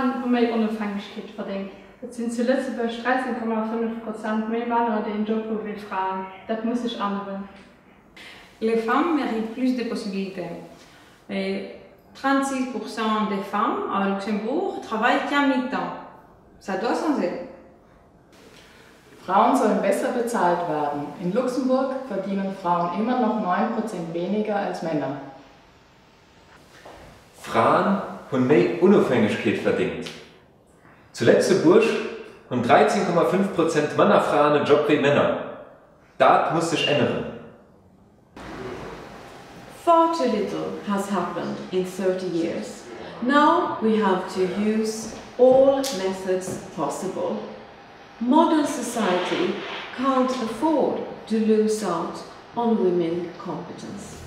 Frauen haben mehr Unabhängigkeit verdient. Es sind zuletzt über 13,5% mehr Männer, die einen Job haben wie Frauen. Das muss sich ändern. Les femmes méritent plus de possibilités. Et 36% des femmes à Luxembourg travaillent qu'à mi-temps. Ça doit changer. Frauen sollen besser bezahlt werden. In Luxemburg verdienen Frauen immer noch 9% weniger als Männer. Frauen haben mehr Unabhängigkeit verdient. Zuletzt in Bursch haben 13,5% Männer Frauen einen Job wie Männer. Das muss sich ändern. Far too little has happened in 30 years. Now we have to use all methods possible. Modern society can't afford to lose out on women's competence.